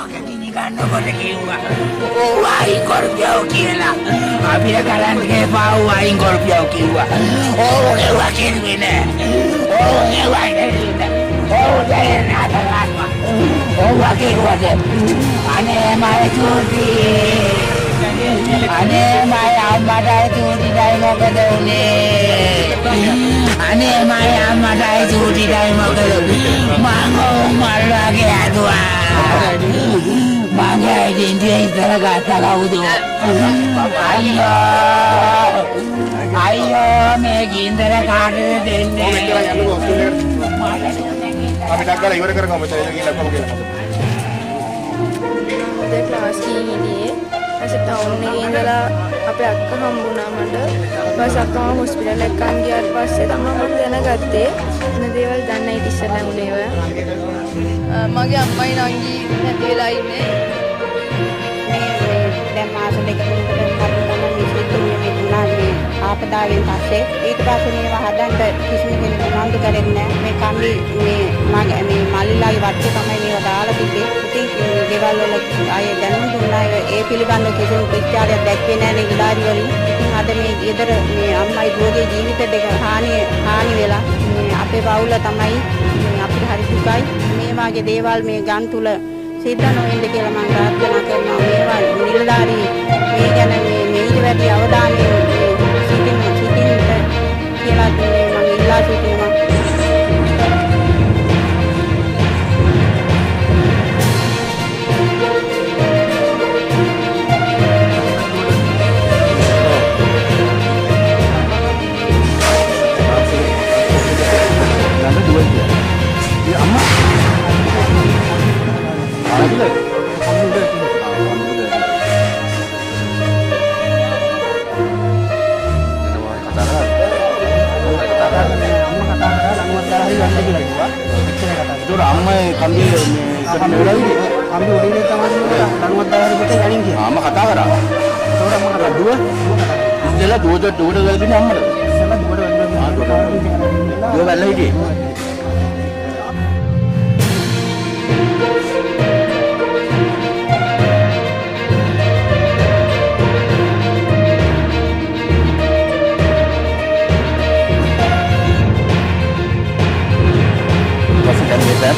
Ini kan කොට කිව්වා. ඕ අයින් කරපියව කියලා. අපිට කරන්න ගේපා ඕ අයින් කරපියව කිව්වා. ඕ ඒවා කිව්වේ නෑ. ඕ ඒවා නෙවෙයි. ඕ දැන් අතගන්නවා. ඕවා කිව්වද? අනේ මයි චූටි. අනේ මයි අම්මටයි චූටිටයි මොකද උනේ? අනේ මයි අම්මටයි චූටිටයි මොකද උනේ? මම මල්ලාගේ ඇදුවා. Mangga ini terlalu terlalu ayo megin terlalu dene. Kami dah kalau ibarat kerana macam ini lagi nak apa? Ada kelas ini, asal tahun ni indahlah apa aku hambuna manda, pas aku hospital lekan dia pas setama orang dia nak gade, nanti wal dan night istilah mulai. මගේ අම්මයි නංගි නැති වෙලා ඉන්නේ මේ දැන් මාස දෙකකින් විතර තමයි විශ්වවිද්‍යාලයේ මෙතුණා මේ ආපදාවෙන් පස්සේ ඊට පස්සේ මේවා හදන්න කිසිම කෙනෙක් උනන්දු කරන්නේ නැහැ මේ කම්බි මේ මගේ මේ මල්ලිලාගේ වටේ තමයි මේවා දාලා තිබ්බේ ඉතින් ගෙවල් වල ආයේ දැනුම් දුන්නා ඒ පිළිබඳව කිසිම ප්‍රතිචාරයක් දැක්කේ නැහැ නිලධාරි වලින් ඉතින් අද මේ ඊතර මේ අම්මයි දුවගේ ජීවිත දෙක හානි වෙලා මේ අපේ පවුල තමයි අපිට හරි දුකයි මේ වාගේ දේවල් මේ ගන් තුල සිද්ධ නොවෙන්න කියලා මම ප්‍රාර්ථනා කරනවා මේවා නිලධාරී මේ ගැන මේ ඊට වැඩි අවධානයෙන් සිටින්න කියලා මම ඉල්ලා සිටිනවා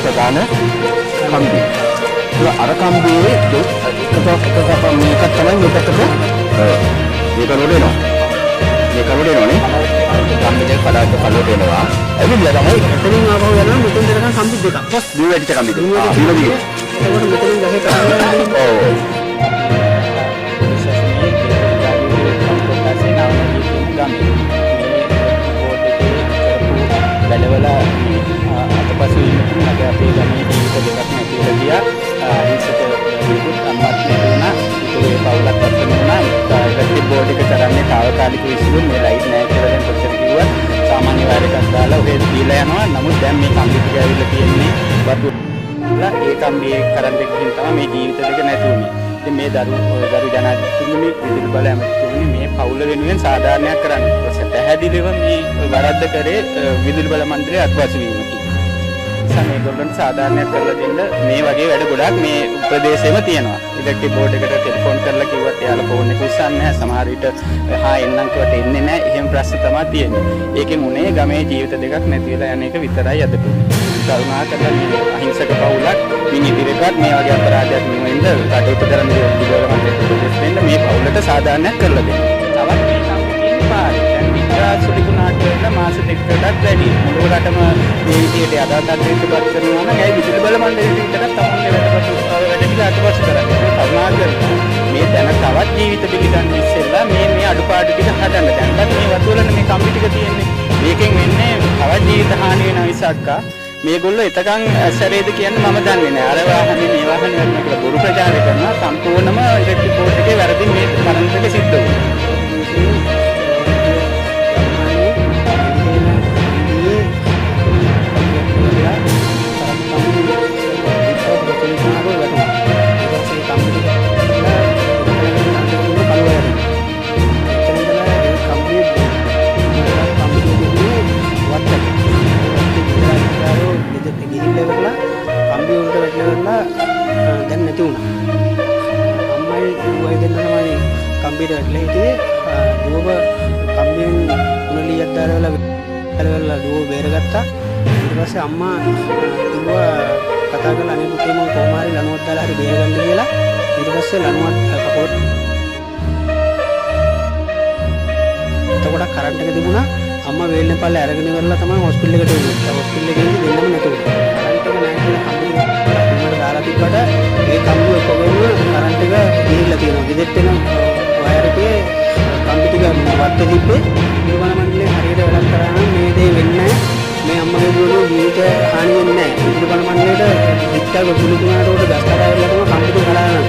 ප්‍රධාන කම්බි. ඒක අර කම්බියේ එක මේක තමයි මේකට මේක නොදෙනවා. මේක නොදෙනවනේ. කම්බි දෙක කඩාට කඩට එනවා. එවිලා තමයි එතනින් ආපහු යනවා මෙතෙන් දෙනකන් කම්බි දෙකක්. පස් දිව වැඩිච කම්බි දෙක. දිව දිව. ඒකට මෙතනින් ගහේ කරන්නේ. ඔව්. වැඩවල අතපසු ඉන්නතුන් අද අපේ ගමේ ජීවිත දෙකක් නැති වෙලා ගියා හිංසක විකුත් අම්මත් නැතුණා ඒ පවුලක් අත්දැක වුණා ඉලෙක්ට්‍රික් බෝඩ් එක කරන්නේ తాවකාලික විසඳුම් මේ ලයිට් නැහැ කියලා දැන් කොච්චර කිව්වත් සාමාන්‍ය වාරයකට දාලා ඔහෙ දීලා යනවා නමුත් දැන් මේ කම්බි ටික ඇවිල්ලා තියෙන්නේ වතුරලා ඒ කම්බියේ කරන්ට් එකකින් තමයි මේ ජීවිත දෙක නැති වුනේ ඉතින් මේ දරු ජනාධිපතිතුමනි විදුලි බල ඇමතිතුමනි මේ පවුල වෙනුවෙන් සාධාරණයක් කරන්න පැහැදිලිව මේ වරද්ද කරේ විදුලි බල මන්ත්‍රී අත්වාසි වීමකි. මේගොල්ලන්ට සාධාරණයක් කරලා දෙන්න මේ වගේ වැඩ ගොඩක් මේ ප්‍රදේශෙම තියෙනවා. ඉලෙක්ට්‍රික් බෝඩ් එකට ටෙලිෆෝන් කරලා කිව්වත් එයාලා ෆෝන් එක උස්සන්නේ නැහැ. සමහර විට හා එන්නම් කිව්වට එන්නේ නැහැ. එහෙම ප්‍රශ්න තමයි තියෙන්නේ. ඒකෙන් උනේ ගමේ ජීවිත දෙකක් නැති වෙලා යන එක විතරයි අද තියෙන්නේ. කරුණාකරලා මේ අහිංසක පවුලක් මින් ඉදිරියටත් මේ වගේ අපරාධයක් නෙවෙයිද කටයුතු කරන විදුලි බල මන්ත්‍රීතුමන්ට මේ පවුලට සාධාරණයක් කරලා දෙන්න. තවත් මේ සම්පූර්ණ පාරේ සුලිකුණාට වෙන මාස දෙකකටත් වැඩි මුළු රටම මේ විදියට අදාළත්වයට පත් කරනවා නම් ඒ විදුලි බල මණ්ඩලයට විතරක් තමයි වැඩ ටික අතපසු කරන්නේ. කරුණාකරලා මේ දැන තවත් ජීවිත පිළිගන්න ඉස්සෙල්ලා මේ අඩුපාඩු ටික හදන්න. දැන්වත් මේ වතුවලනේ මේ කම්බි ටික තියෙන්නේ. මේකෙන් වෙන්නේ තවත් ජීවිත හානි වෙනවා විසක්කා. මේගොල්ලෝ එතකන් සැරේද කියන්නේ මම දන්නේ නැහැ. අර වාහනේ මේ වාහනේ යනවා කියලා බොරු ප්‍රචාරය කරනවා. සම්පූර්ණම ඉලෙක්ට්‍රික් බෝඩ් එකේ වැරදි මේ කරන්ට් එක සිද්ධ වුණා. දැන් නැති වුණා. අම්මයි දුවයි දෙන්න තමයි කම්බියට වැටලා හිටියේ. දුවව කම්බියෙන් උණලියක් දාලා දුව බේරගත්තා. ඊට පස්සේ අම්මා දුව කතා කරලා අනේ පුතේ මම කොහොම හරි ලණුවක් දාලා හරි බේරගන්න කියලා. ඊට පස්සේ ලණුවක් කපුවට එතකොට කරන්ට් එක තිබුණා. අම්මා වේල්ලේ පල්ලේ අරගෙන ඉවරලා තමයි හොස්පිටල් එකට එන්නේ. හොස්පිටල් එකේ ඉඳි දෙන්නම නැතුව. කරන්ට් එක නැහැ කියලා කම්බි දාලා තිබ්බට ඒ කම්බි ඔක්කොම කරන්ට් එක ගිහිල්ලා තියෙනවා. ගෙදෙට්ට එන වයර් එකේ කම්බි ටික වත්ත තිබ්බේ. නිර්මාණ මණ්ඩලේ හරියට වැඩක් කරා නම් මේ දේ වෙන්නේ නැහැ. මේ අම්මගේ දුවගේ ජීවිත හානි වෙන්නේ නැහැ. නිර්මාණ මණ්ඩලේට හිට්ටා ගොඩුළු තුනකට උඩ ගස් කඩා වෙලා තමයි කම්බි ටික කඩාගෙන.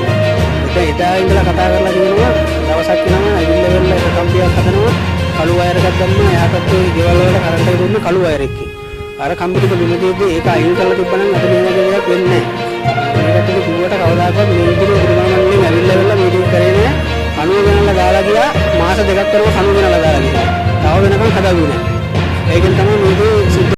ඒක එදා ඉඳලා කතා කරලා කියනවා දවසක් වෙනම ඇවිල්ලා වෙලා කම්බියක් හදනවා. කළු වයර් එකක් දැම්මා. එහා පැත්තේ ගෙවල් වල කරන්ට් එක දුන්න කළු වයර් එකකින්. අර කම්බි ටික බිම තියද්දී ඒක අයින් කරලා තිබ්බනම් අද මේ වගේ දෙයක් වෙන්නේ නැහැ. මේකට කිව්වට කවදාකවත් මේ විදිහට උරුමමන්නේ ඇවිල්ලා වෙලා මේ ටික කරේ නැහැ. කණුව වෙනලා දාලා ගියා. මාස දෙකක් කරව කණුව වෙනලා දාලා ගියා. තව වෙනකන් හදාගුවේ නැහැ. ඒකෙන් තමයි මේ